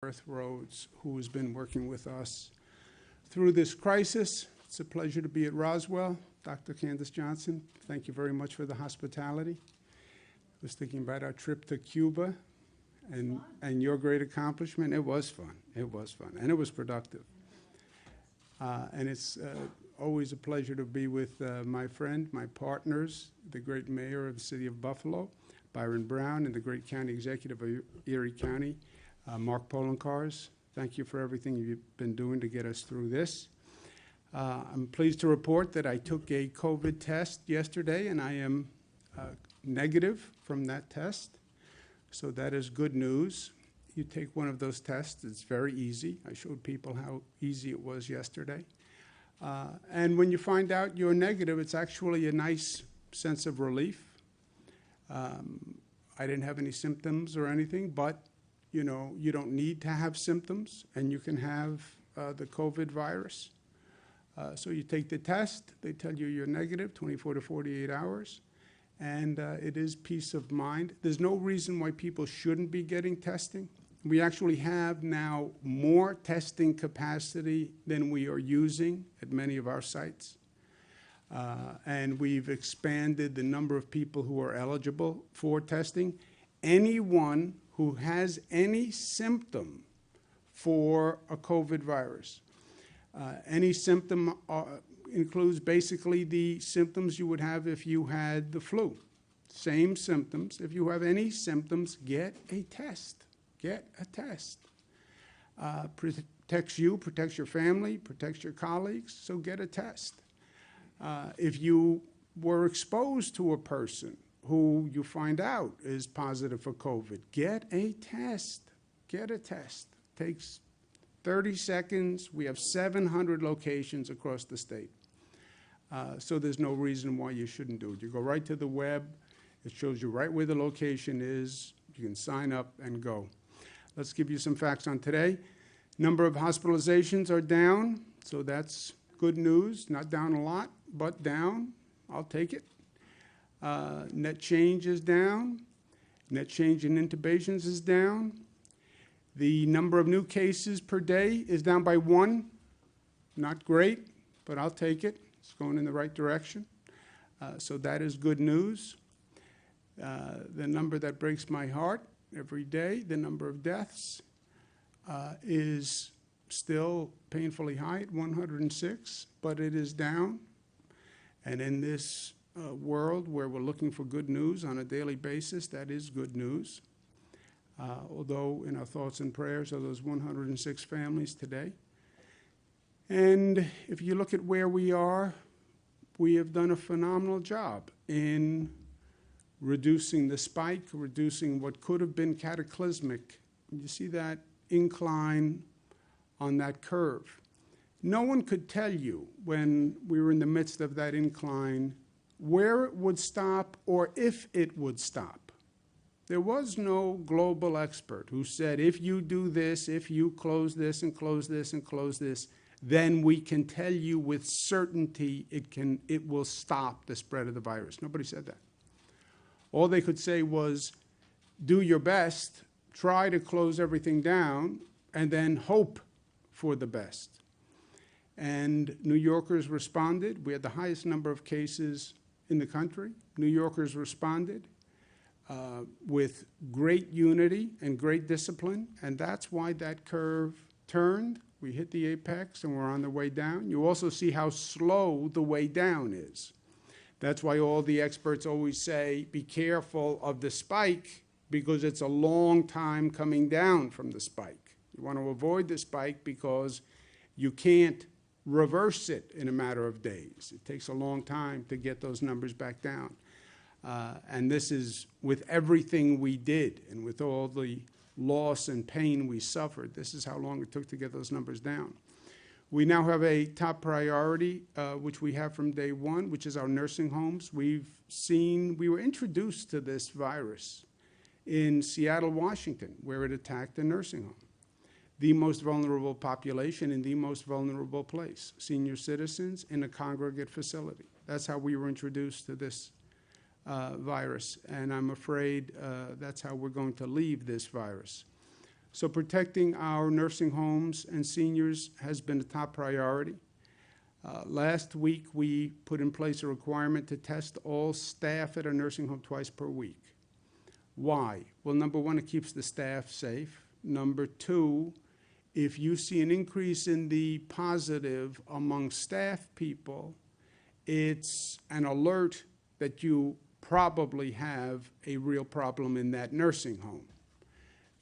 Earth Roads, who has been working with us through this crisis. It's a pleasure to be at Roswell. Dr. Candace Johnson, thank you very much for the hospitality. I was thinking about our trip to Cuba and your great accomplishment. It was fun. It was fun, and it was productive. And it's always a pleasure to be with my friend, my partners, the great mayor of the city of Buffalo, Byron Brown, and the great county executive of Erie County, Mark Polenkars. Thank you for everything you've been doing to get us through this. I'm pleased to report that I took a COVID test yesterday, and I am negative from that test. So that is good news. You take one of those tests, it's very easy. I showed people how easy it was yesterday. And when you find out you're negative, it's actually a nice sense of relief. I didn't have any symptoms or anything, but you know, you don't need to have symptoms, and you can have the COVID virus. So you take the test, they tell you you're negative, 24 to 48 hours, and it is peace of mind. There's no reason why people shouldn't be getting testing. We actually have now more testing capacity than we are using at many of our sites. And we've expanded the number of people who are eligible for testing. Anyone who has any symptom for a COVID virus. Any symptom includes basically the symptoms you would have if you had the flu. Same symptoms. If you have any symptoms, get a test. Get a test. Protects you, protects your family, protects your colleagues, so get a test. If you were exposed to a person who you find out is positive for COVID, get a test. Get a test. Takes 30 seconds. We have 700 locations across the state. So there's no reason why you shouldn't do it. You go right to the web. It shows you right where the location is. You can sign up and go. Let's give you some facts on today. Number of hospitalizations are down, so that's good news. Not down a lot, but down. I'll take it. Net change is down. Net change in intubations is down. The number of new cases per day is down by 1. Not great, but I'll take it. It's going in the right direction. So that is good news. The number that breaks my heart every day, the number of deaths, is still painfully high at 106, but it is down. And in this world where we're looking for good news on a daily basis, that is good news. Although in our thoughts and prayers are those 106 families today. And if you look at where we are, we have done a phenomenal job in reducing the spike, reducing what could have been cataclysmic. You see that incline on that curve. No one could tell you when we were in the midst of that incline where it would stop or if it would stop. There was no global expert who said, if you do this, if you close this and close this and close this, then we can tell you with certainty it will stop the spread of the virus. Nobody said that. All they could say was, do your best, try to close everything down, and then hope for the best. And New Yorkers responded. We had the highest number of cases in the country. New Yorkers responded with great unity and great discipline, and that's why that curve turned. We hit the apex, and we're on the way down. You also see how slow the way down is. That's why all the experts always say, be careful of the spike, because it's a long time coming down from the spike. You want to avoid the spike because you can't reverse it in a matter of days. It takes a long time to get those numbers back down. And this is with everything we did and with all the loss and pain we suffered. This is how long it took to get those numbers down. We now have a top priority, which we have from day one, which is our nursing homes. We were introduced to this virus in Seattle, Washington, where it attacked a nursing home. The most vulnerable population in the most vulnerable place, senior citizens in a congregate facility. That's how we were introduced to this virus, and I'm afraid that's how we're going to leave this virus. So protecting our nursing homes and seniors has been a top priority. Last week, we put in place a requirement to test all staff at a nursing home twice per week. Why? Well, number one, it keeps the staff safe. Number two, if you see an increase in the positive among staff people, it's an alert that you probably have a real problem in that nursing home,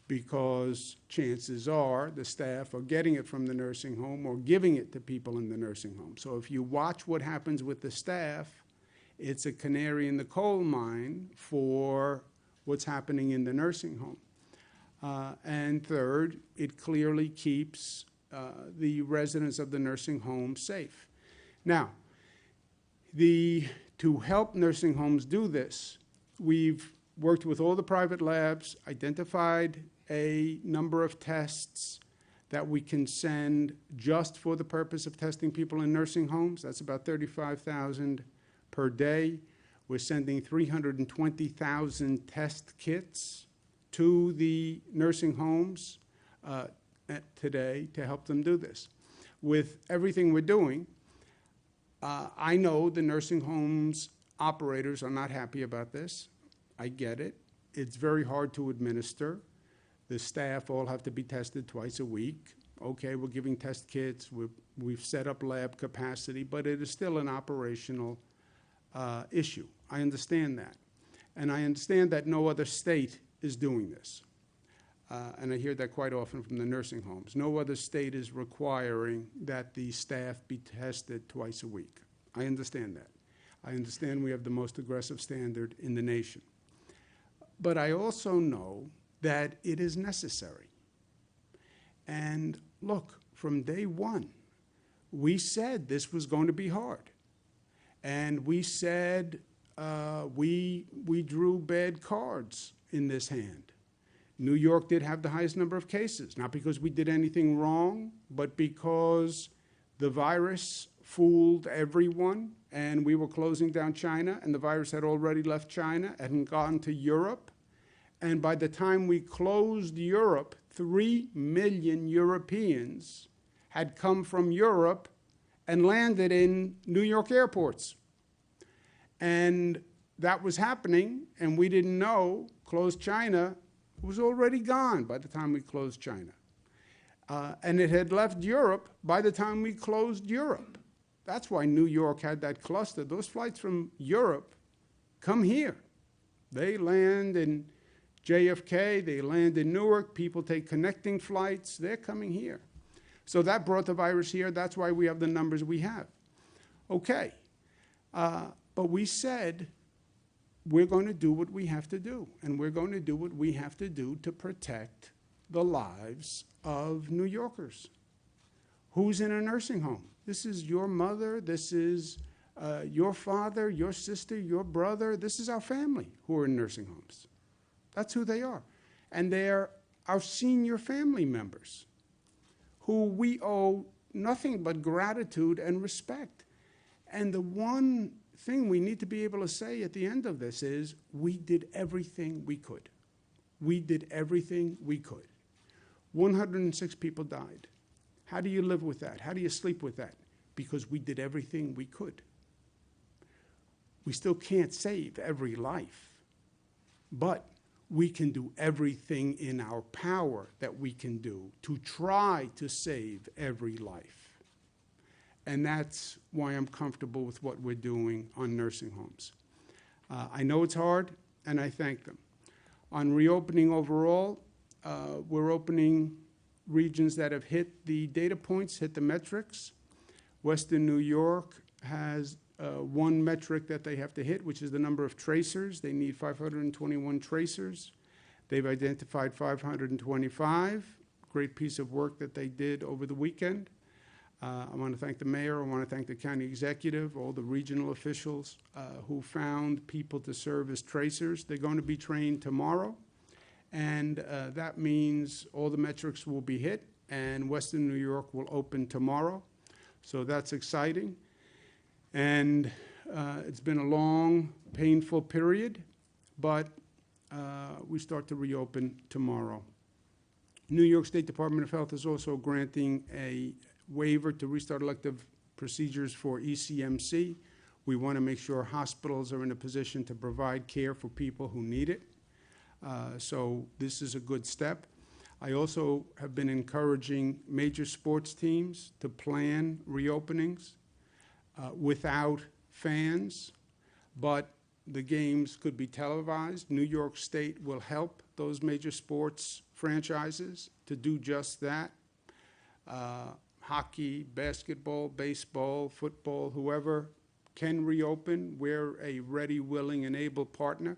because chances are the staff are getting it from the nursing home or giving it to people in the nursing home. So if you watch what happens with the staff, it's a canary in the coal mine for what's happening in the nursing home. And third, it clearly keeps the residents of the nursing home safe. Now, to help nursing homes do this, we've worked with all the private labs, identified a number of tests that we can send just for the purpose of testing people in nursing homes. That's about 35,000 per day. We're sending 320,000 test kits to the nursing homes today to help them do this. With everything we're doing, I know the nursing homes operators are not happy about this. I get it. It's very hard to administer. The staff all have to be tested twice a week. Okay, we're giving test kits. We've set up lab capacity, but it is still an operational issue. I understand that. And I understand that no other state is doing this. And I hear that quite often from the nursing homes. No other state is requiring that the staff be tested twice a week. I understand that. I understand we have the most aggressive standard in the nation. But I also know that it is necessary. And look, from day one, we said this was going to be hard. And we said we drew bad cards in this hand. New York did have the highest number of cases, not because we did anything wrong, but because the virus fooled everyone, and we were closing down China, and the virus had already left China and gone to Europe. And by the time we closed Europe, 3 million Europeans had come from Europe and landed in New York airports. And that was happening, and we didn't know. Closed China was already gone by the time we closed China. And it had left Europe by the time we closed Europe. That's why New York had that cluster. Those flights from Europe come here. They land in JFK, they land in Newark, people take connecting flights, they're coming here. So that brought the virus here, that's why we have the numbers we have. Okay, but we said we're going to do what we have to do, and we're going to do what we have to do to protect the lives of New Yorkers. Who's in a nursing home? This is your mother, this is your father, your sister, your brother, this is our family who are in nursing homes. That's who they are. And they're our senior family members who we owe nothing but gratitude and respect. And the one thing we need to be able to say at the end of this is we did everything we could. We did everything we could. 106 people died. How do you live with that? How do you sleep with that? Because we did everything we could. We still can't save every life, but we can do everything in our power that we can do to try to save every life. And that's why I'm comfortable with what we're doing on nursing homes. I know it's hard, and I thank them. On reopening overall, we're opening regions that have hit the data points, hit the metrics. Western New York has one metric that they have to hit, which is the number of tracers. They need 521 tracers. They've identified 525. Great piece of work that they did over the weekend. I want to thank the mayor. I want to thank the county executive, all the regional officials who found people to serve as tracers. They're going to be trained tomorrow, and that means all the metrics will be hit, and Western New York will open tomorrow. So that's exciting. And it's been a long, painful period, but we start to reopen tomorrow. New York State Department of Health is also granting a waiver to restart elective procedures for ECMC. We want to make sure hospitals are in a position to provide care for people who need it. So this is a good step. I also have been encouraging major sports teams to plan reopenings without fans, but the games could be televised. New York State will help those major sports franchises to do just that. Hockey, basketball, baseball, football, whoever can reopen, we're a ready, willing, and able partner.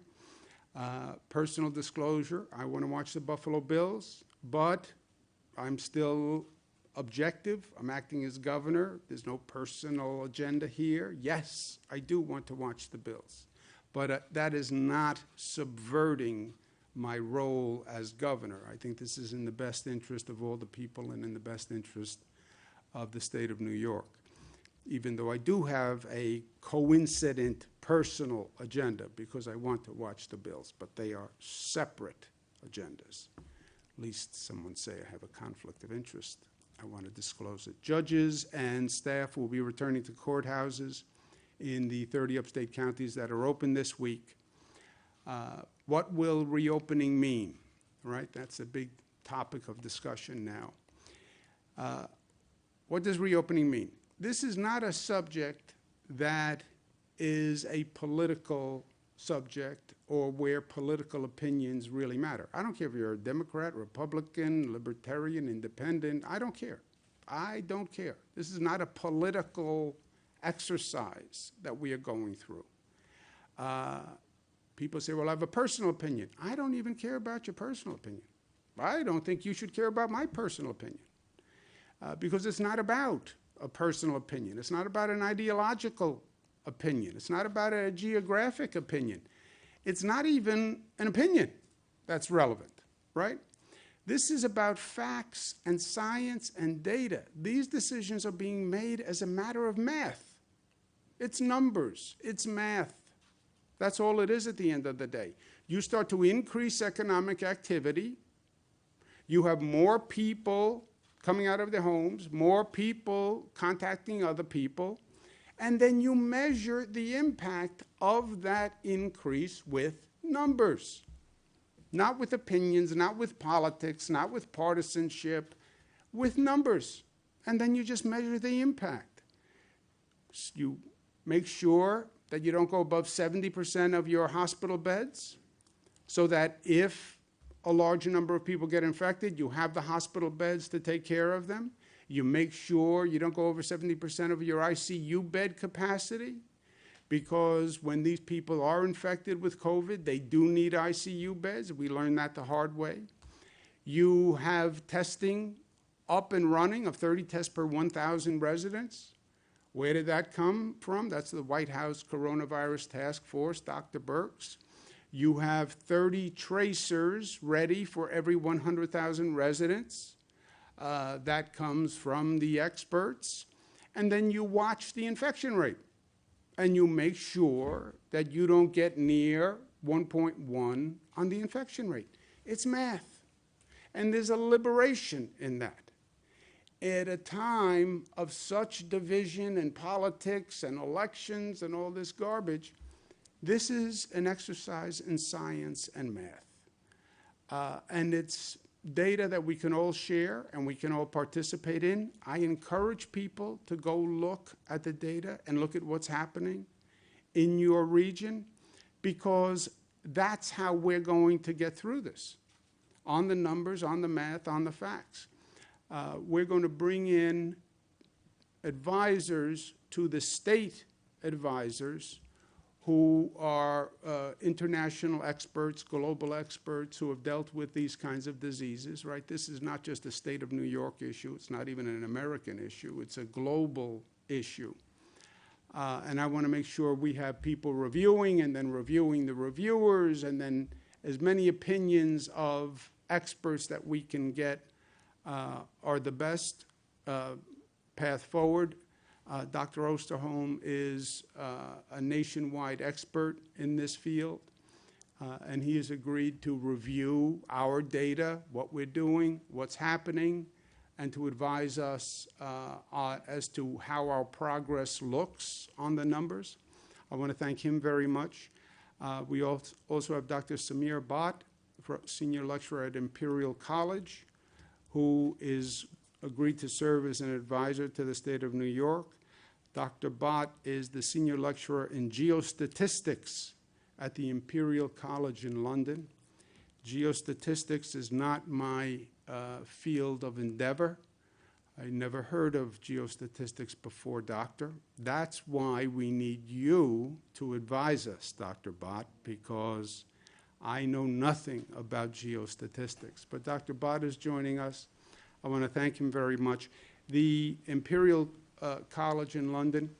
Personal disclosure, I want to watch the Buffalo Bills, but I'm still objective. I'm acting as governor. There's no personal agenda here. Yes, I do want to watch the Bills, but that is not subverting my role as governor. I think this is in the best interest of all the people and in the best interest of the state of New York, even though I do have a coincident personal agenda because I want to watch the Bills, but they are separate agendas. At least someone say I have a conflict of interest. I want to disclose it. Judges and staff will be returning to courthouses in the 30 upstate counties that are open this week. What will reopening mean? Right, that's a big topic of discussion now. What does reopening mean? This is not a subject that is a political subject or where political opinions really matter. I don't care if you're a Democrat, Republican, Libertarian, Independent. I don't care. I don't care. This is not a political exercise that we are going through. People say, well, I have a personal opinion. I don't even care about your personal opinion. I don't think you should care about my personal opinion because it's not about a personal opinion. It's not about an ideological opinion. It's not about a geographic opinion. It's not even an opinion that's relevant, right? This is about facts and science and data. These decisions are being made as a matter of math. It's numbers. It's math. That's all it is at the end of the day. You start to increase economic activity. You have more people coming out of their homes, more people contacting other people, and then you measure the impact of that increase with numbers. Not with opinions, not with politics, not with partisanship, with numbers. And then you just measure the impact. You make sure that you don't go above 70% of your hospital beds, so that if a large number of people get infected, you have the hospital beds to take care of them. You make sure you don't go over 70% of your ICU bed capacity, because when these people are infected with COVID, they do need ICU beds. We learned that the hard way. You have testing up and running of 30 tests per 1,000 residents. Where did that come from? That's the White House Coronavirus Task Force, Dr. Birx. You have 30 tracers ready for every 100,000 residents. That comes from the experts. And then you watch the infection rate. And you make sure that you don't get near 1.1 on the infection rate. It's math. And there's a liberation in that. At a time of such division and politics and elections and all this garbage, this is an exercise in science and math. And it's data that we can all share and we can all participate in. I encourage people to go look at the data and look at what's happening in your region, because that's how we're going to get through this, on the numbers, on the math, on the facts. We're going to bring in advisors to the state advisors who are international experts, global experts who have dealt with these kinds of diseases, right? This is not just a state of New York issue. It's not even an American issue. It's a global issue. And I want to make sure we have people reviewing and then reviewing the reviewers, and then as many opinions of experts that we can get are the best path forward. Dr. Osterholm is a nationwide expert in this field. And he has agreed to review our data, what we're doing, what's happening, and to advise us as to how our progress looks on the numbers. I want to thank him very much. We also have Dr. Samir Bhatt, senior lecturer at Imperial College, who is agreed to serve as an advisor to the state of New York. Dr. Bhatt is the senior lecturer in geostatistics at the Imperial College in London. Geostatistics is not my field of endeavor. I never heard of geostatistics before, Doctor. That's why we need you to advise us, Dr. Bhatt, because I know nothing about geostatistics. But Dr. Bhatt is joining us. I want to thank him very much. The Imperial College in London,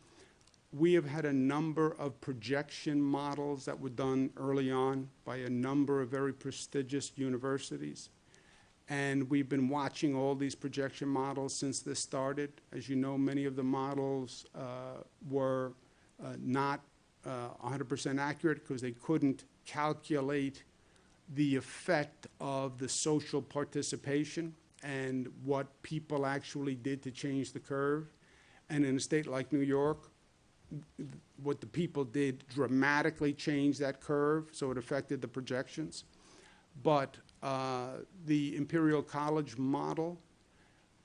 we have had a number of projection models that were done early on by a number of very prestigious universities. And we've been watching all these projection models since this started. As you know, many of the models were not 100% accurate because they couldn't calculate the effect of the social participation and what people actually did to change the curve. And in a state like New York, what the people did dramatically changed that curve, so it affected the projections. But the Imperial College model,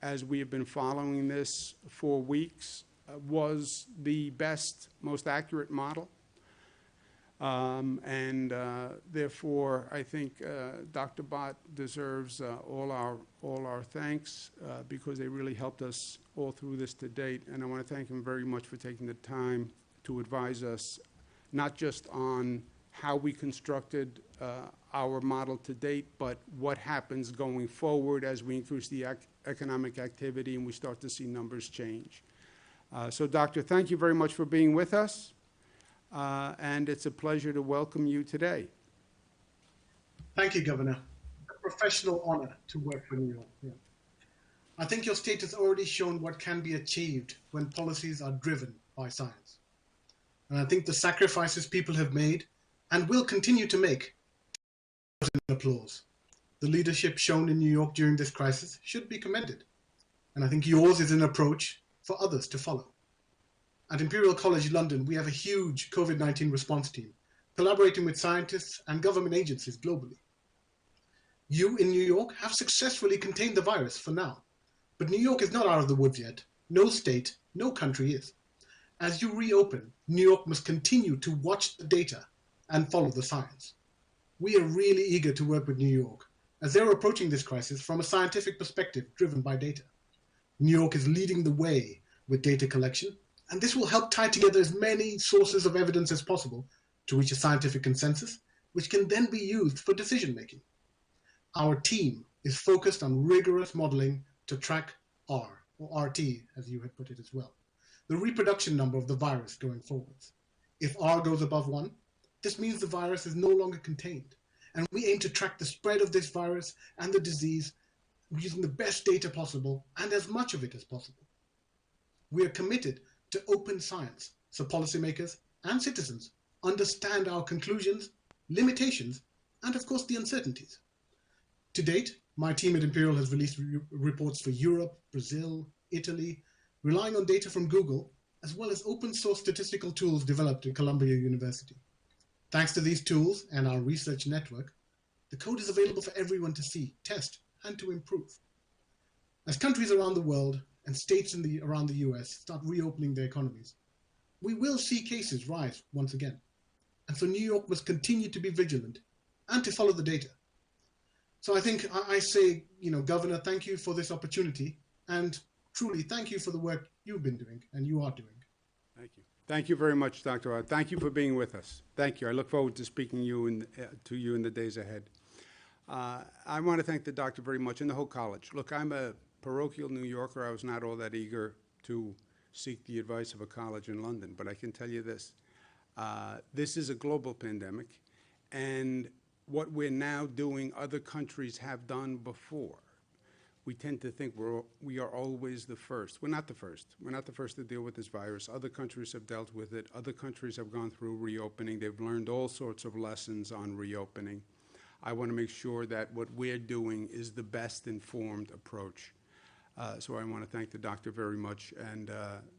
as we have been following this for weeks, was the best, most accurate model. Therefore, I think Dr. Bhatt deserves all our thanks because they really helped us all through this to date. And I want to thank him very much for taking the time to advise us, not just on how we constructed our model to date, but what happens going forward as we increase the economic activity and we start to see numbers change. So, Doctor, thank you very much for being with us. And it's a pleasure to welcome you today. Thank you, Governor. A professional honor to work for New York. Yeah. I think your state has already shown what can be achieved when policies are driven by science. And I think the sacrifices people have made and will continue to make deserve applause. The leadership shown in New York during this crisis should be commended. And I think yours is an approach for others to follow. At Imperial College London, we have a huge COVID-19 response team, collaborating with scientists and government agencies globally. You in New York have successfully contained the virus for now, but New York is not out of the woods yet. No state, no country is. As you reopen, New York must continue to watch the data and follow the science. We are really eager to work with New York, as they're approaching this crisis from a scientific perspective driven by data. New York is leading the way with data collection, and this will help tie together as many sources of evidence as possible to reach a scientific consensus, which can then be used for decision making. Our team is focused on rigorous modeling to track R, or RT, as you had put it as well, the reproduction number of the virus going forwards. If R goes above 1, this means the virus is no longer contained, and we aim to track the spread of this virus and the disease using the best data possible and as much of it as possible. We are committed to open science so policymakers and citizens understand our conclusions, limitations, and of course the uncertainties. To date, my team at Imperial has released reports for Europe, Brazil, Italy, relying on data from Google, as well as open source statistical tools developed at Columbia University. Thanks to these tools and our research network, the code is available for everyone to see, test, and to improve. As countries around the world and states around the US start reopening their economies, we will see cases rise once again. And so New York must continue to be vigilant and to follow the data. So I think I say, Governor, thank you for this opportunity, and truly thank you for the work you've been doing and you are doing. Thank you. Thank you very much, Dr. Rod. Thank you for being with us. Thank you. I look forward to speaking to you in the days ahead. I want to thank the doctor very much and the whole college. Look, I'm a parochial New Yorker. I was not all that eager to seek the advice of a college in London, but I can tell you this. This is a global pandemic, and what we're now doing, other countries have done before. we tend to think we are always the first. We're not the first. We're not the first to deal with this virus. Other countries have dealt with it. Other countries have gone through reopening. They've learned all sorts of lessons on reopening. I want to make sure that what we're doing is the best informed approach. So I want to thank the doctor very much, and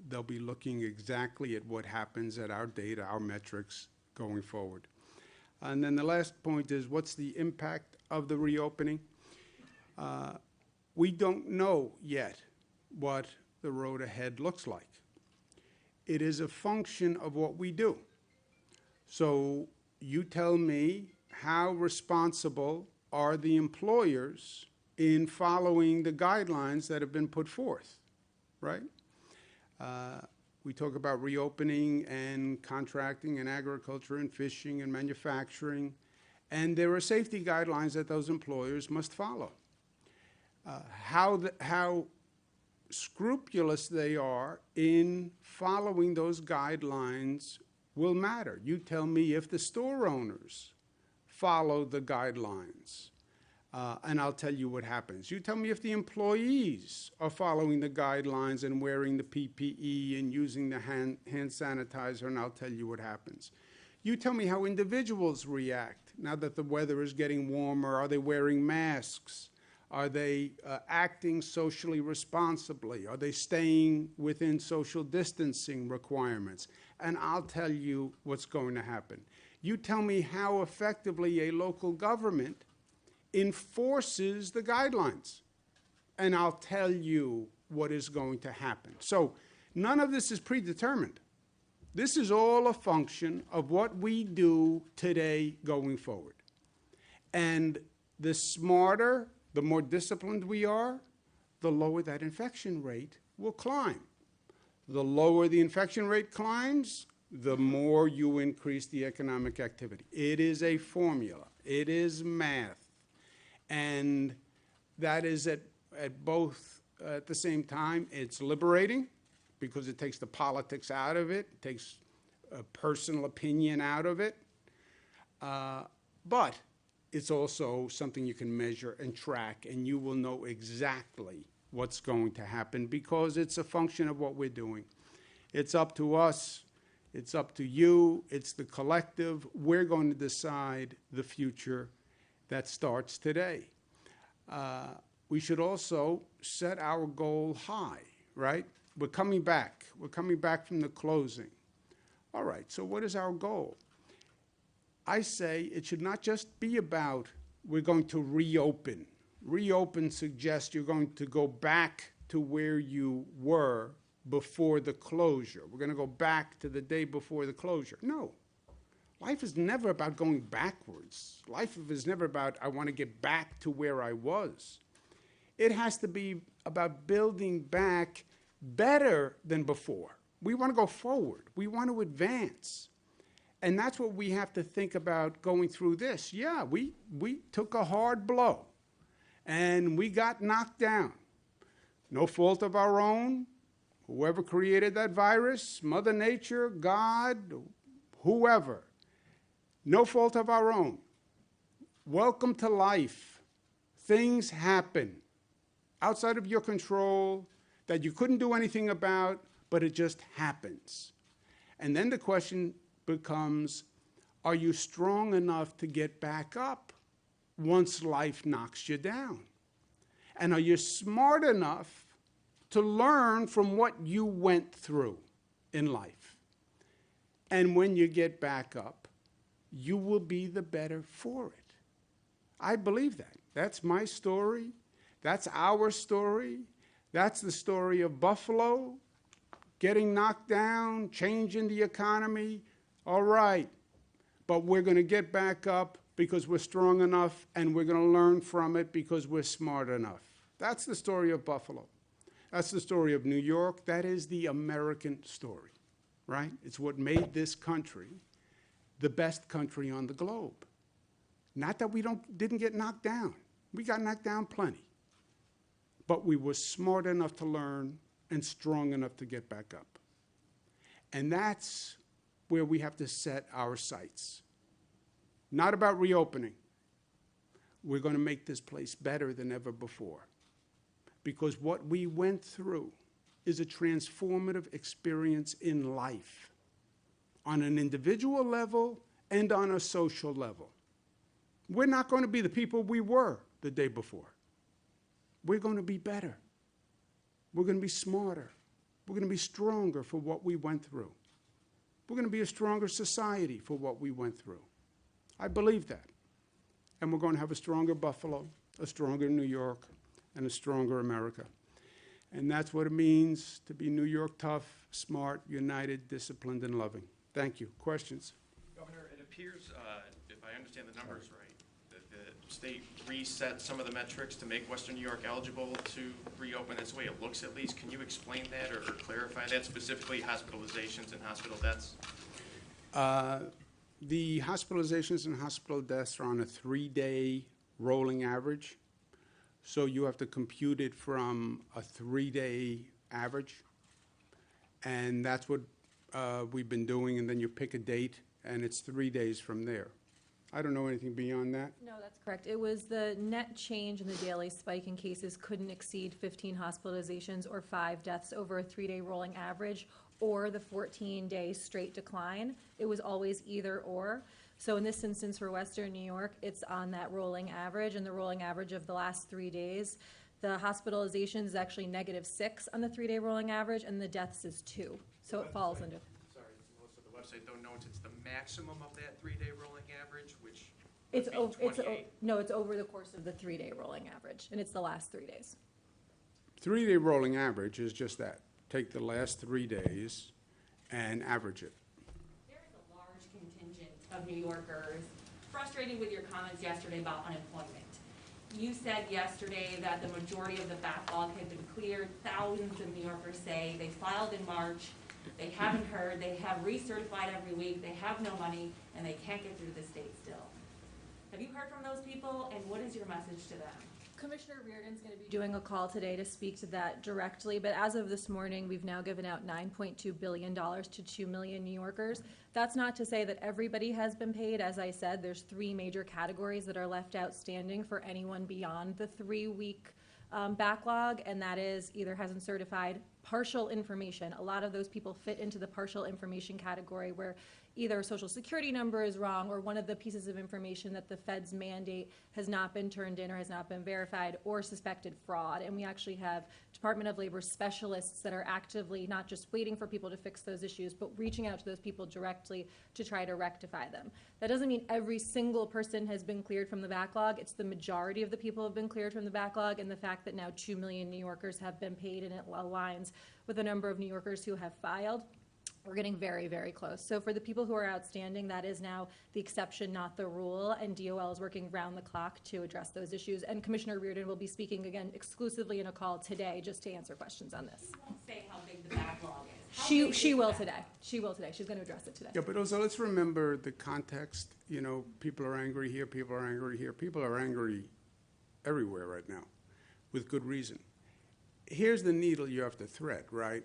they'll be looking exactly at what happens at our data, our metrics going forward. And then the last point is, what's the impact of the reopening? We don't know yet what the road ahead looks like. It is a function of what we do. So you tell me, how responsible are the employers in following the guidelines that have been put forth, right? We talk about reopening and contracting and agriculture and fishing and manufacturing, and there are safety guidelines that those employers must follow. How scrupulous they are in following those guidelines will matter. You tell me if the store owners follow the guidelines, and I'll tell you what happens. You tell me if the employees are following the guidelines and wearing the PPE and using the hand sanitizer, and I'll tell you what happens. You tell me how individuals react now that the weather is getting warmer. Are they wearing masks? Are they acting socially responsibly? Are they staying within social distancing requirements? And I'll tell you what's going to happen. You tell me how effectively a local government enforces the guidelines, and I'll tell you what is going to happen. So none of this is predetermined. This is all a function of what we do today going forward. And the smarter, the more disciplined we are, the lower that infection rate will climb. The lower the infection rate climbs, the more you increase the economic activity. It is a formula. It is math. And that is at both at the same time. It's liberating because it takes the politics out of it, takes a personal opinion out of it. But it's also something you can measure and track, and you will know exactly what's going to happen because it's a function of what we're doing. It's up to us. It's up to you. It's the collective. We're going to decide the future that starts today. We should also set our goal high, right? We're coming back. We're coming back from the closing. All right, so what is our goal? I say it should not just be about we're going to reopen. Reopen suggests you're going to go back to where you were before the closure. We're going to go back to the day before the closure. No. Life is never about going backwards. Life is never about, I want to get back to where I was. It has to be about building back better than before. We want to go forward. We want to advance. And that's what we have to think about going through this. Yeah, we took a hard blow, and we got knocked down. No fault of our own. Whoever created that virus, Mother Nature, God, whoever. No fault of our own. Welcome to life. Things happen outside of your control that you couldn't do anything about, but it just happens. And then the question becomes, are you strong enough to get back up once life knocks you down? And are you smart enough to learn from what you went through in life? And when you get back up, you will be the better for it. I believe that. That's my story. That's our story. That's the story of Buffalo, getting knocked down, changing the economy. All right, but we're going to get back up because we're strong enough, and we're going to learn from it because we're smart enough. That's the story of Buffalo. That's the story of New York. That is the American story, right? It's what made this country the best country on the globe. Not that we didn't get knocked down. We got knocked down plenty. But we were smart enough to learn and strong enough to get back up. And that's where we have to set our sights. Not about reopening. We're going to make this place better than ever before. because what we went through is a transformative experience in life on an individual level and on a social level. We're not going to be the people we were the day before. We're going to be better. We're going to be smarter. We're going to be stronger for what we went through. We're going to be a stronger society for what we went through. I believe that. And we're going to have a stronger Buffalo, a stronger New York, and a stronger America. And that's what it means to be New York tough, smart, united, disciplined, and loving. Thank you. Questions? Governor, it appears, if I understand the numbers right, that the state reset some of the metrics to make Western New York eligible to reopen. That's the way it looks, at least. Can you explain that or clarify that, specifically hospitalizations and hospital deaths? The hospitalizations and hospital deaths are on a 3-day rolling average. So you have to compute it from a 3-day average. And that's what we've been doing. And then you pick a date, and it's 3 days from there. I don't know anything beyond that. No, that's correct. It was the net change in the daily spike in cases couldn't exceed 15 hospitalizations or 5 deaths over a 3-day rolling average, or the 14-day straight decline. It was always either or. So in this instance for Western New York, it's on that rolling average, and the rolling average of the last 3 days. The hospitalization is actually -6 on the 3-day rolling average, and the deaths is 2. So it falls under. Sorry, Melissa, the website though notes it's the maximum of that 3-day rolling average, which It's would be 28. no, it's over the course of the 3-day rolling average, and it's the last 3 days. 3-day rolling average is just that. Take the last 3 days and average it. There is a large contingent of New Yorkers frustrated with your comments yesterday about unemployment. You said yesterday that the majority of the backlog had been cleared. Thousands of New Yorkers say they filed in March, they haven't heard, they have recertified every week, they have no money, and they can't get through the state still. Have you heard from those people, and what is your message to them? Commissioner Reardon's going to be doing a call today to speak to that directly, but as of this morning, we've now given out $9.2 billion to 2 million New Yorkers. That's not to say that everybody has been paid. As I said, there's 3 major categories that are left outstanding for anyone beyond the 3-week backlog, and that is either hasn't certified partial information. A lot of those people fit into the partial information category where either a social security number is wrong or one of the pieces of information that the Fed's mandate has not been turned in or has not been verified, or suspected fraud. And we actually have Department of Labor specialists that are actively not just waiting for people to fix those issues, but reaching out to those people directly to try to rectify them. That doesn't mean every single person has been cleared from the backlog. It's the majority of the people have been cleared from the backlog, and the fact that now 2 million New Yorkers have been paid, and it aligns with the number of New Yorkers who have filed. We're getting very, very close. So for the people who are outstanding, that is now the exception, not the rule, and DOL is working round the clock to address those issues. And Commissioner Reardon will be speaking again exclusively in a call today just to answer questions on this. You won't say how big the backlog is. How She big is will the today. She will today. She's going to address it today. Yeah, but also let's remember the context. You know, people are angry here, people are angry here. People are angry everywhere right now with good reason. Here's the needle you have to thread, right?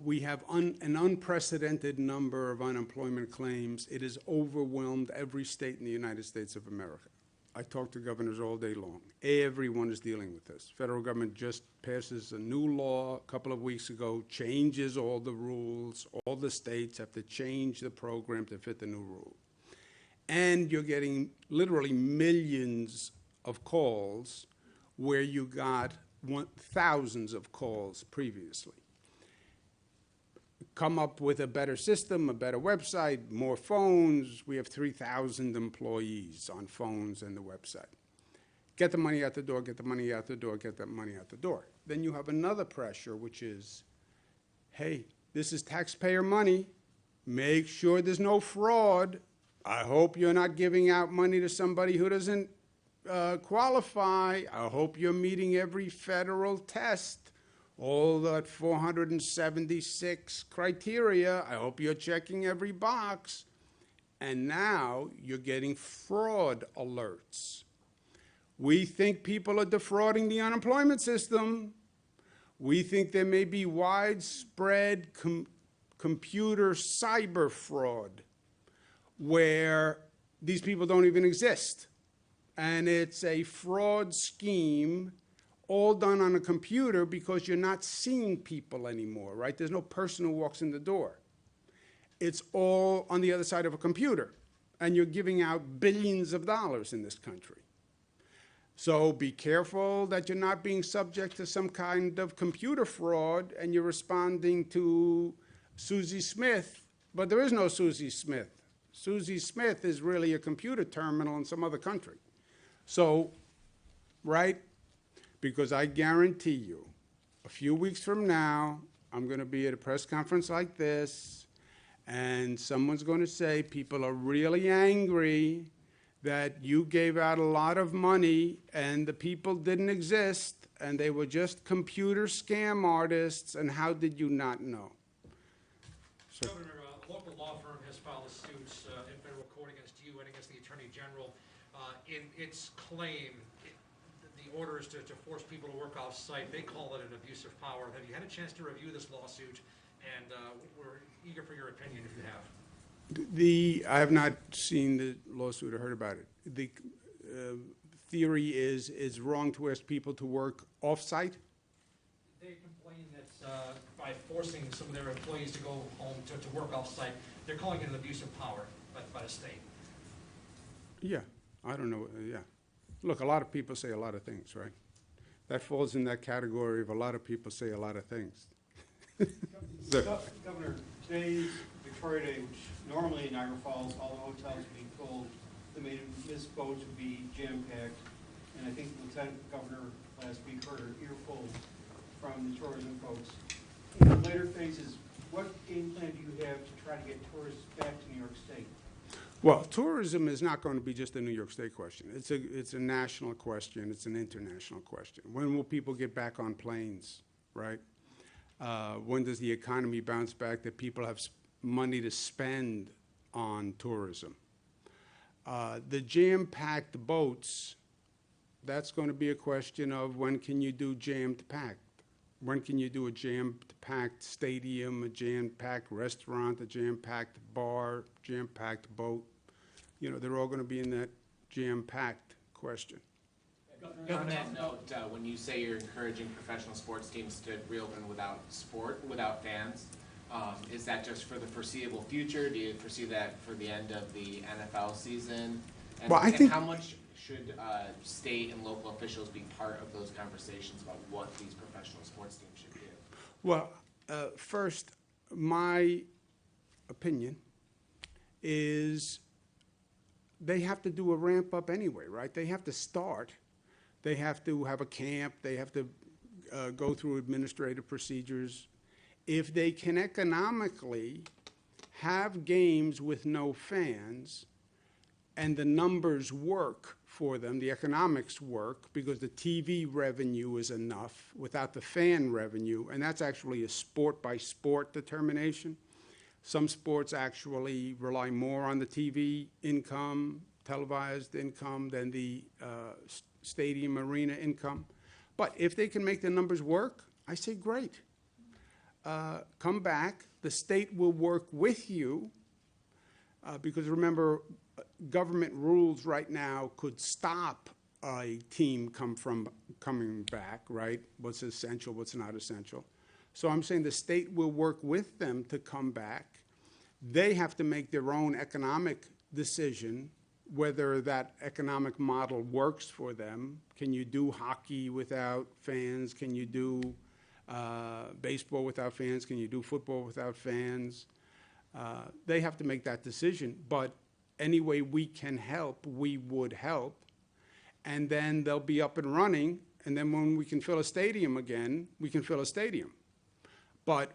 We have an unprecedented number of unemployment claims. It has overwhelmed every state in the United States of America. I talk to governors all day long. Everyone is dealing with this. Federal government just passes a new law a couple of weeks ago, changes all the rules. All the states have to change the program to fit the new rule. And you're getting literally millions of calls where you got thousands of calls previously. Come up with a better system, a better website, more phones. We have 3,000 employees on phones and the website. Get the money out the door, get the money out the door, get that money out the door. Then you have another pressure, which is, hey, this is taxpayer money. Make sure there's no fraud. I hope you're not giving out money to somebody who doesn't qualify. I hope you're meeting every federal test. All that 476 criteria, I hope you're checking every box. And now you're getting fraud alerts. We think people are defrauding the unemployment system. We think there may be widespread computer cyber fraud where these people don't even exist. And it's a fraud scheme all done on a computer because you're not seeing people anymore, right? There's no person who walks in the door. It's all on the other side of a computer, and you're giving out billions of dollars in this country. So be careful that you're not being subject to some kind of computer fraud and you're responding to Susie Smith, but there is no Susie Smith. Susie Smith is really a computer terminal in some other country. So, right? Because I guarantee you, a few weeks from now, I'm going to be at a press conference like this, and someone's going to say people are really angry that you gave out a lot of money and the people didn't exist and they were just computer scam artists, and how did you not know? So, Governor, a local law firm has filed a suit in federal court against you and against the Attorney General in its claim. The order is to force people to work off-site. They call it an abuse of power. Have you had a chance to review this lawsuit? And we're eager for your opinion if you have. I have not seen the lawsuit or heard about it. The theory is it's wrong to ask people to work off-site? They complain that by forcing some of their employees to go home to work off-site, they're calling it an abuse of power by the state. Yeah, I don't know, yeah. Look, a lot of people say a lot of things, right? That falls in that category of a lot of people say a lot of things. Governor, today's Victoria Day, which normally in Niagara Falls, all the hotels would be full, the Miss boats would be jam-packed, and I think the Lieutenant Governor last week heard an earful from the tourism folks. In the later phases, what game plan do you have to try to get tourists back to New York State? Well, tourism is not going to be just a New York State question. It's a national question. It's an international question. When will people get back on planes, right? When does the economy bounce back that people have money to spend on tourism? The jam-packed boats, that's going to be a question of when can you do jammed-packed? When can you do a jam-packed stadium, a jam-packed restaurant, a jam-packed bar, jam-packed boat? You know, they're all going to be in that jam-packed question. On that note, when you say you're encouraging professional sports teams to reopen without fans, is that just for the foreseeable future? Do you foresee that for the end of the NFL season? And, well, I think how much should state and local officials be part of those conversations about what these professional sports teams should do? Well, first, my opinion is they have to do a ramp up anyway, right? They have to start. They have to have a camp. They have to go through administrative procedures. If they can economically have games with no fans and the numbers work for them, the economics work, because the TV revenue is enough without the fan revenue, and that's actually a sport-by-sport determination. Some sports actually rely more on the TV income, televised income, than the stadium arena income. But if they can make the numbers work, I say great. Come back. The state will work with you because remember, government rules right now could stop a team coming back, right? What's essential, what's not essential. So I'm saying the state will work with them to come back. They have to make their own economic decision whether that economic model works for them. Can you do hockey without fans? Can you do baseball without fans? Can you do football without fans? They have to make that decision. But any way we can help, we would help. And then they'll be up and running. And then when we can fill a stadium again, we can fill a stadium. But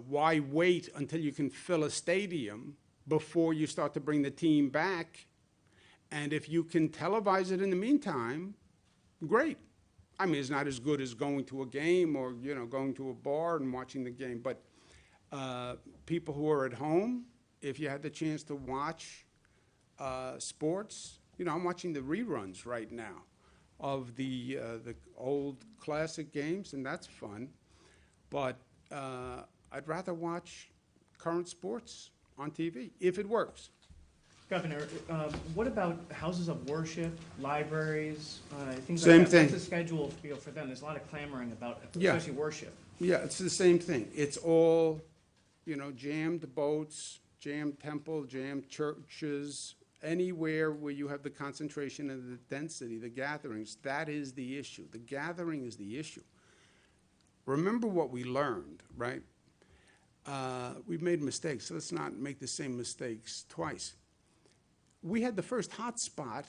why wait until you can fill a stadium before you start to bring the team back? And if you can televise it in the meantime, great. I mean, it's not as good as going to a game or, you know, going to a bar and watching the game. But people who are at home, if you had the chance to watch sports, you know, I'm watching the reruns right now of the old classic games, and that's fun. But I'd rather watch current sports on TV if it works. Governor, what about houses of worship, libraries, things Same like that? thing. What's the schedule for them? There's a lot of clamoring about, Yeah. especially worship. Yeah, it's the same thing. It's all, jammed boats, jammed temple, jammed churches, anywhere where you have the concentration and the density, the gatherings, that is the issue. The gathering is the issue. Remember what we learned, right? We've made mistakes, so let's not make the same mistakes twice. We had the first hotspot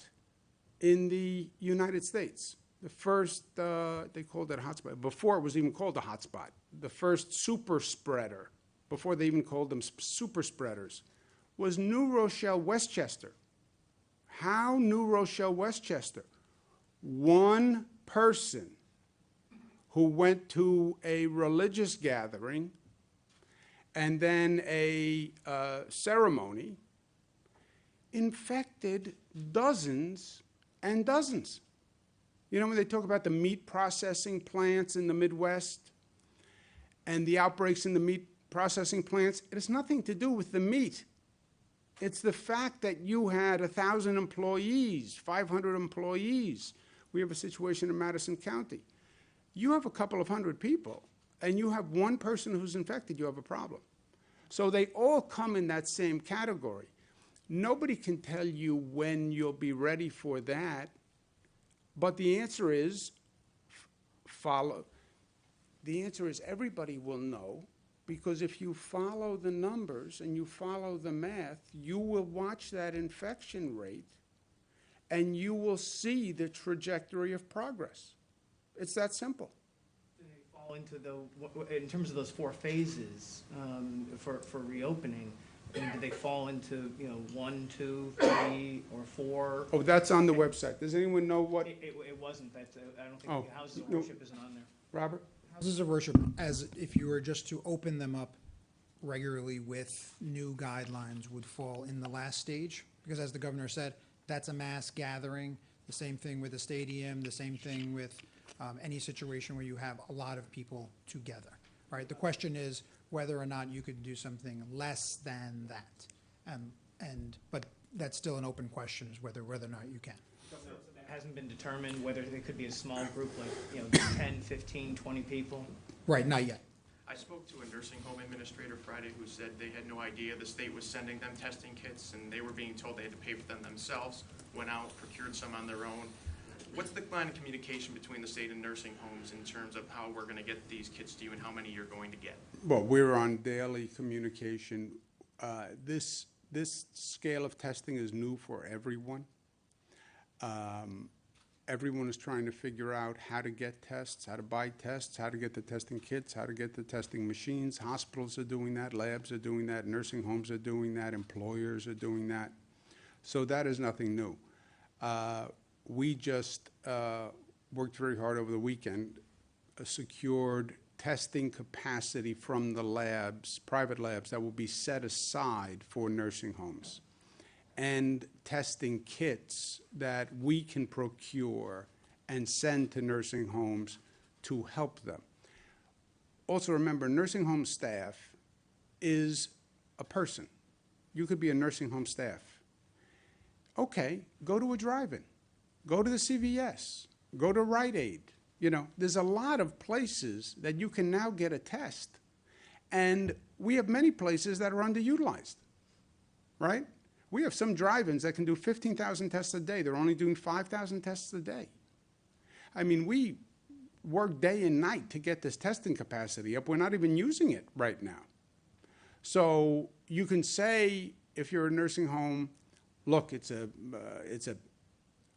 in the United States. The first, they called it a hotspot, before it was even called a hotspot. The first super spreader, before they even called them super spreaders, was New Rochelle, Westchester. How New Rochelle, Westchester? One person who went to a religious gathering and then a ceremony infected dozens and dozens. You know, when they talk about the meat processing plants in the Midwest and the outbreaks in the meat processing plants, it has nothing to do with the meat. It's the fact that you had 1,000 employees, 500 employees. We have a situation in Madison County. You have a couple of hundred people, and you have one person who's infected, you have a problem. So they all come in that same category. Nobody can tell you when you'll be ready for that, but the answer is follow. The answer is everybody will know, because if you follow the numbers and you follow the math, you will watch that infection rate and you will see the trajectory of progress. It's that simple. Do they fall into in terms of those 4 phases for reopening? I mean, do they fall into 1, 2, 3, or 4? Oh, that's on the website. Does anyone know what? It wasn't. I don't think Oh, the houses of no. worship isn't on there. Robert? Houses of worship, as if you were just to open them up regularly with new guidelines, would fall in the last stage, because as the governor said, that's a mass gathering. The same thing with a stadium, the same thing with any situation where you have a lot of people together. All right, the question is whether or not you could do something less than that. But that's still an open question, is whether or not you can. It hasn't been determined whether there could be a small group, like 10, 15, 20 people. Right, not yet. I spoke to a nursing home administrator Friday who said they had no idea the state was sending them testing kits, and they were being told they had to pay for them themselves, went out, procured some on their own. What's the line of communication between the state and nursing homes in terms of how we're going to get these kits to you and how many you're going to get? Well, we're on daily communication. This scale of testing is new for everyone. Everyone is trying to figure out how to get tests, how to buy tests, how to get the testing kits, how to get the testing machines. Hospitals are doing that, labs are doing that, nursing homes are doing that, employers are doing that. So that is nothing new. We just worked very hard over the weekend, secured testing capacity from the labs, private labs, that will be set aside for nursing homes, and testing kits that we can procure and send to nursing homes to help them. Also remember, nursing home staff is a person. You could be a nursing home staff. Okay, go to a drive-in, go to the CVS, go to Rite Aid. There's a lot of places that you can now get a test. And we have many places that are underutilized, right? We have some drive-ins that can do 15,000 tests a day. They're only doing 5,000 tests a day. I mean, we work day and night to get this testing capacity up. We're not even using it right now. So you can say, if you're a nursing home, look, it's a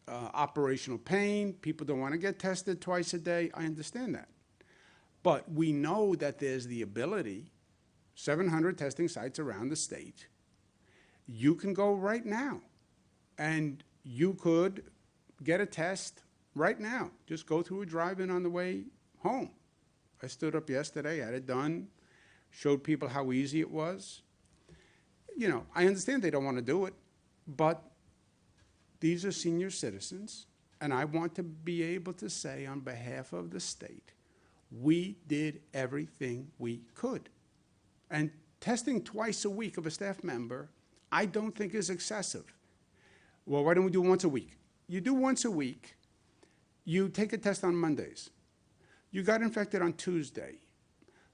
operational pain. People don't want to get tested twice a day. I understand that. But we know that there's the ability, 700 testing sites around the state. You can go right now, and you could get a test right now. Just go through a drive-in on the way home. I stood up yesterday, had it done, showed people how easy it was. I understand they don't want to do it, but these are senior citizens, and I want to be able to say on behalf of the state, we did everything we could. And testing twice a week of a staff member, I don't think is excessive. Well, why don't we do once a week? You do once a week, you take a test on Mondays. You got infected on Tuesday.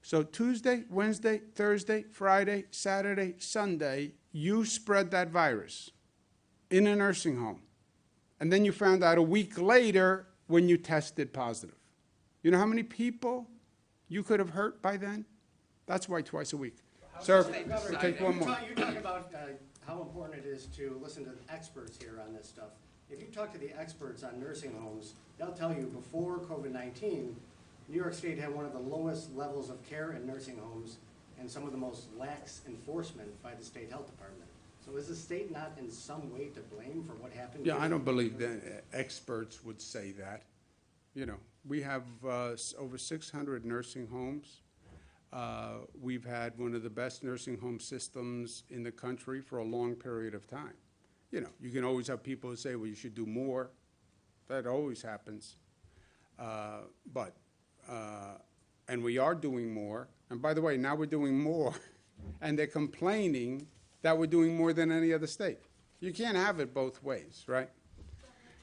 So Tuesday, Wednesday, Thursday, Friday, Saturday, Sunday, you spread that virus in a nursing home. And then you found out a week later when you tested positive. You know how many people you could have hurt by then? That's why twice a week. Sir, we'll take one more. You talk about how important it is to listen to experts here on this stuff. If you talk to the experts on nursing homes, they'll tell you before COVID-19, New York State had one of the lowest levels of care in nursing homes and some of the most lax enforcement by the state health department. So is the state not in some way to blame for what happened? Yeah, I don't believe that experts would say that. You know, we have over 600 nursing homes. We've had one of the best nursing home systems in the country for a long period of time. You know, you can always have people who say, well, you should do more. That always happens. And we are doing more. And by the way, now we're doing more. And they're complaining that we're doing more than any other state. You can't have it both ways, right?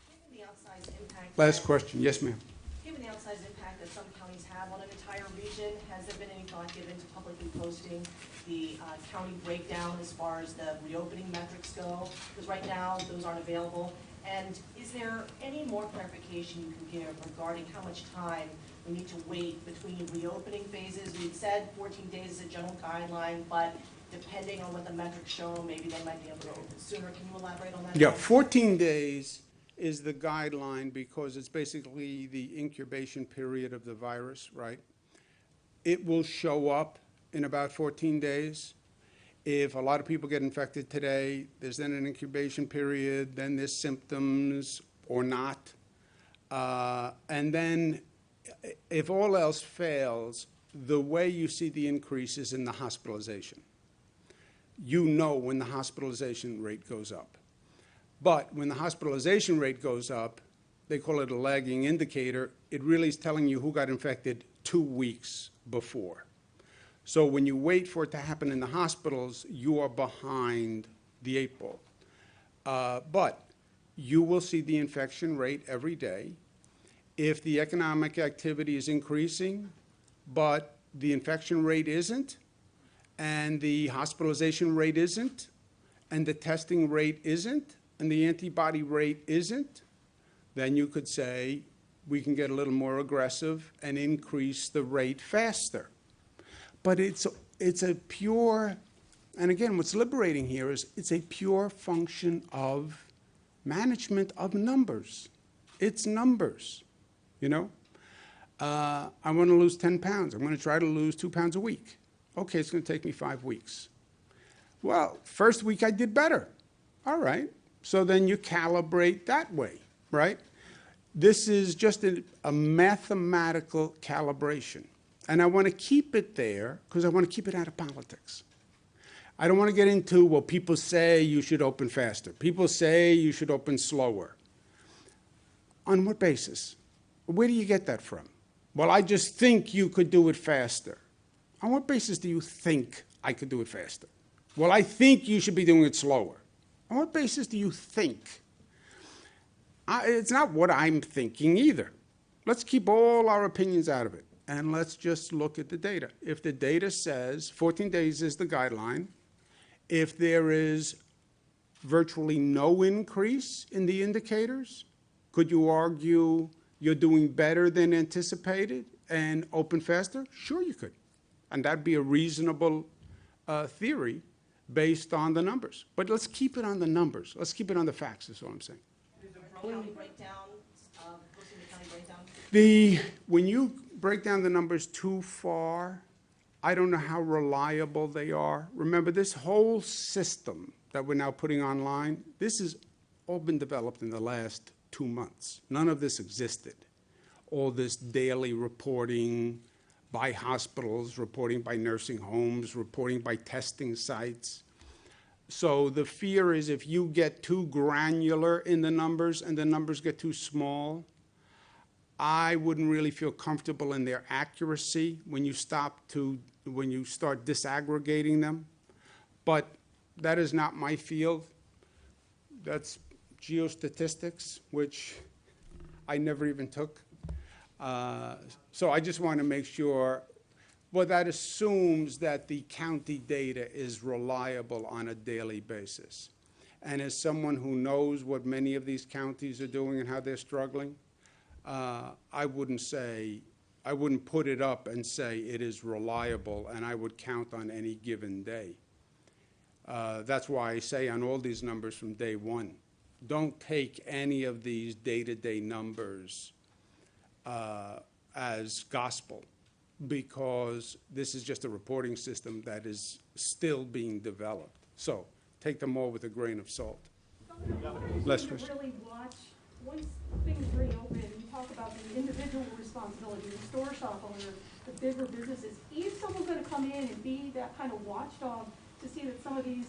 Given the outsized impact. Last question. Yes, ma'am. Given the outsized impact that some counties have on an entire region, has there been any thought given to publicly posting the county breakdown as far as the reopening metrics go? Because right now, those aren't available. And is there any more clarification you can give regarding how much time we need to wait between reopening phases? We've said 14 days is a general guideline, but depending on what the metrics show, maybe they might be able to open sooner. Can you elaborate on that? Yeah, 14 days is the guideline because it's basically the incubation period of the virus, right? It will show up in about 14 days. If a lot of people get infected today, there's then an incubation period, then there's symptoms or not. And then if all else fails, the way you see the increase is in the hospitalization. You know when the hospitalization rate goes up. But when the hospitalization rate goes up, they call it a lagging indicator. It really is telling you who got infected 2 weeks before. So when you wait for it to happen in the hospitals, you are behind the 8 ball. But you will see the infection rate every day. If the economic activity is increasing, but the infection rate isn't, and the hospitalization rate isn't, and the testing rate isn't, and the antibody rate isn't, then you could say we can get a little more aggressive and increase the rate faster. But it's a pure, and again, what's liberating here is it's a pure function of management of numbers. It's numbers, you know? I want to lose 10 pounds. I'm going to try to lose 2 pounds a week. Okay, it's going to take me 5 weeks. Well, first week I did better. All right. So then you calibrate that way, right? This is just a mathematical calibration. And I want to keep it there because I want to keep it out of politics. I don't want to get into, well, people say you should open faster. People say you should open slower. On what basis? Where do you get that from? Well, I just think you could do it faster. On what basis do you think I could do it faster? Well, I think you should be doing it slower. On what basis do you think? It's not what I'm thinking either. Let's keep all our opinions out of it, and let's just look at the data. If the data says 14 days is the guideline, if there is virtually no increase in the indicators, could you argue you're doing better than anticipated and open faster? Sure you could. And that'd be a reasonable theory based on the numbers. But let's keep it on the numbers. Let's keep it on the facts is all I'm saying. County breakdown, posting the county breakdown? When you break down the numbers too far, I don't know how reliable they are. Remember, this whole system that we're now putting online, this has all been developed in the last 2 months. None of this existed. All this daily reporting by hospitals, reporting by nursing homes, reporting by testing sites. So the fear is if you get too granular in the numbers and the numbers get too small, I wouldn't really feel comfortable in their accuracy when you start disaggregating them. But that is not my field. That's geostatistics, which I never even took. So I just want to make sure, well, that assumes that the county data is reliable on a daily basis. And as someone who knows what many of these counties are doing and how they're struggling, I wouldn't put it up and say it is reliable and I would count on any given day. That's why I say on all these numbers from day one, don't take any of these day-to-day numbers as gospel, because this is just a reporting system that is still being developed. So take them all with a grain of salt. Last question. Really watch, once things reopen, you talk about the individual responsibility, the store shop owner, the bigger businesses. Is someone going to come in and be that kind of watchdog to see that some of these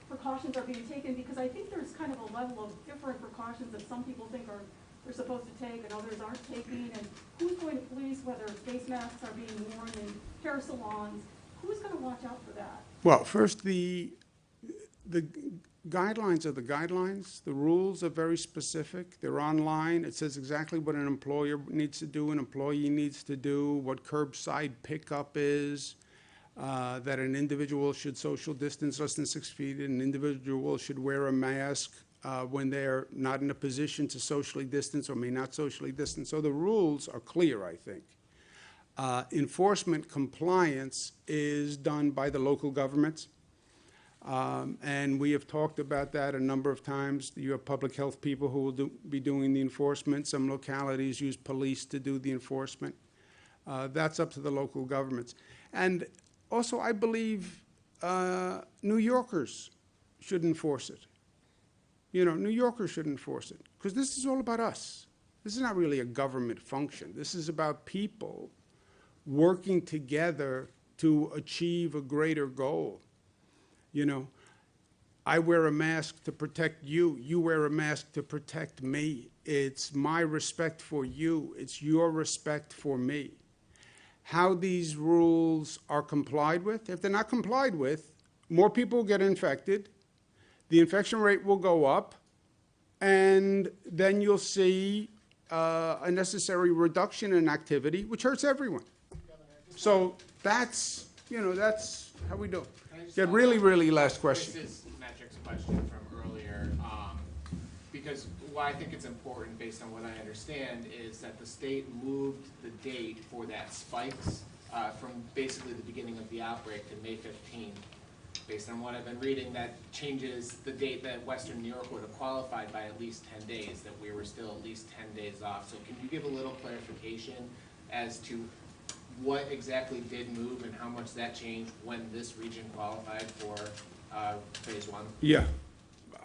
precautions are being taken? Because I think there's kind of a level of different precautions that some people think are they're supposed to take and others aren't taking. And who's going to police whether face masks are being worn in hair salons? Who's going to watch out for that? Well, first, the guidelines are the guidelines. The rules are very specific. They're online. It says exactly what an employer needs to do, an employee needs to do, what curbside pickup is, that an individual should social distance less than 6 feet, an individual should wear a mask when they're not in a position to socially distance or may not socially distance. So the rules are clear, I think. Enforcement compliance is done by the local governments. And we have talked about that a number of times. You have public health people who will be doing the enforcement. Some localities use police to do the enforcement. That's up to the local governments. And also, I believe New Yorkers should enforce it. You know, New Yorkers should enforce it, because this is all about us. This is not really a government function. This is about people working together to achieve a greater goal. You know, I wear a mask to protect you. You wear a mask to protect me. It's my respect for you. It's your respect for me. How these rules are complied with, if they're not complied with, more people will get infected, the infection rate will go up, and then you'll see a necessary reduction in activity, which hurts everyone. So that's, you know, that's how we do it. Yeah, really last question. Chris's metrics question from earlier, because why I think it's important, based on what I understand, is that the state moved the date for that spikes from basically the beginning of the outbreak to May 15th. Based on what I've been reading, that changes the date that Western New York would have qualified by at least 10 days, that we were still at least 10 days off. So can you give a little clarification as to what exactly did move and how much that changed when this region qualified for phase one? Yeah,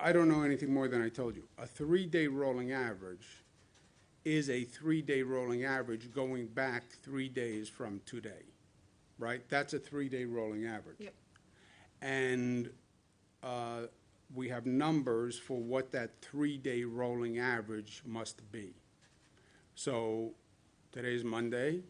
I don't know anything more than I told you. A 3-day rolling average is a 3-day rolling average going back 3 days from today, right? That's a 3-day rolling average. Yep. And we have numbers for what that 3-day rolling average must be. So today's Monday,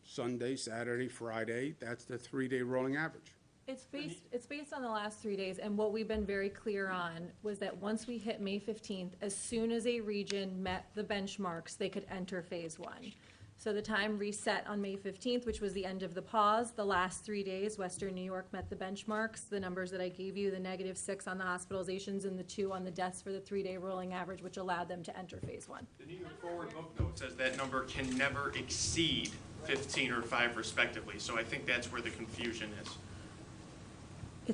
Sunday, Saturday, Friday, that's the 3-day rolling average. It's based on the last 3 days, and what we've been very clear on was that once we hit May 15th, as soon as a region met the benchmarks, they could enter phase one. So the time reset on May 15th, which was the end of the pause. The last 3 days, Western New York met the benchmarks. The numbers that I gave you, the -6 on the hospitalizations and the 2 on the deaths for the 3-day rolling average, which allowed them to enter phase one. The New York Forward Book Note says that number can never exceed 15 or 5 respectively, so I think that's where the confusion is.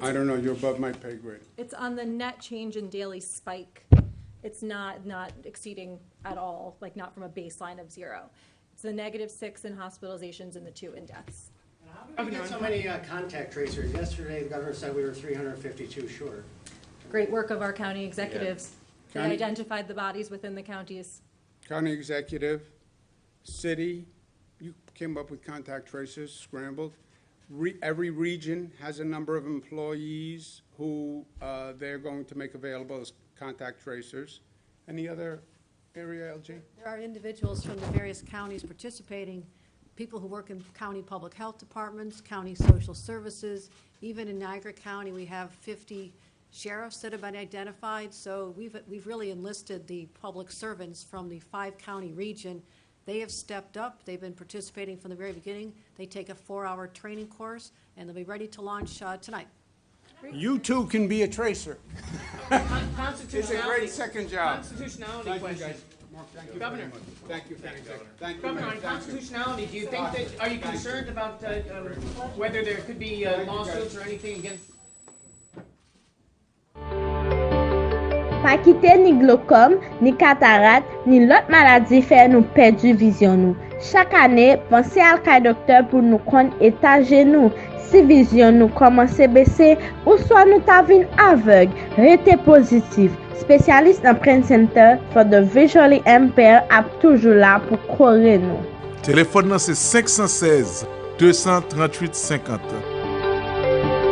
I don't know, you're above my pay grade. It's on the net change in daily spike. It's not exceeding at all, like not from a baseline of 0. It's the -6 in hospitalizations and the 2 in deaths. How did we get so many contact tracers? Yesterday, the governor said we were 352 short. Great work of our county executives. They County- identified the bodies within the counties. County executive, city, you came up with contact tracers, scrambled. Every region has a number of employees who they're going to make available as contact tracers. Any other area, LG? There are individuals from the various counties participating, people who work in county public health departments, county social services. Even in Niagara County, we have 50 sheriffs that have been identified. So we've really enlisted the public servants from the 5-county region. They have stepped up. They've been participating from the very beginning. They take a 4-hour training course, and they'll be ready to launch tonight. You too can be a tracer. Constitutionality. It's a great second job. Constitutionality question. Thank you Governor. very much. Thank you, thank you. Governor, on constitutionality, do you think that, are you concerned about whether there could be lawsuits or anything against? Pa kite ni glaucome, ni cataracte, ni lot maladi fè nou perdu vision nou. Chaque année, pensez al kay docteur pour nous kon état genou. Si vision nous commence baisser, ou soit nous ta vin aveugle, rete positif. Spécialiste dans Brain Center for the visually impaired ap toujours là pour correr nous. Téléphone c'est 516 238 50.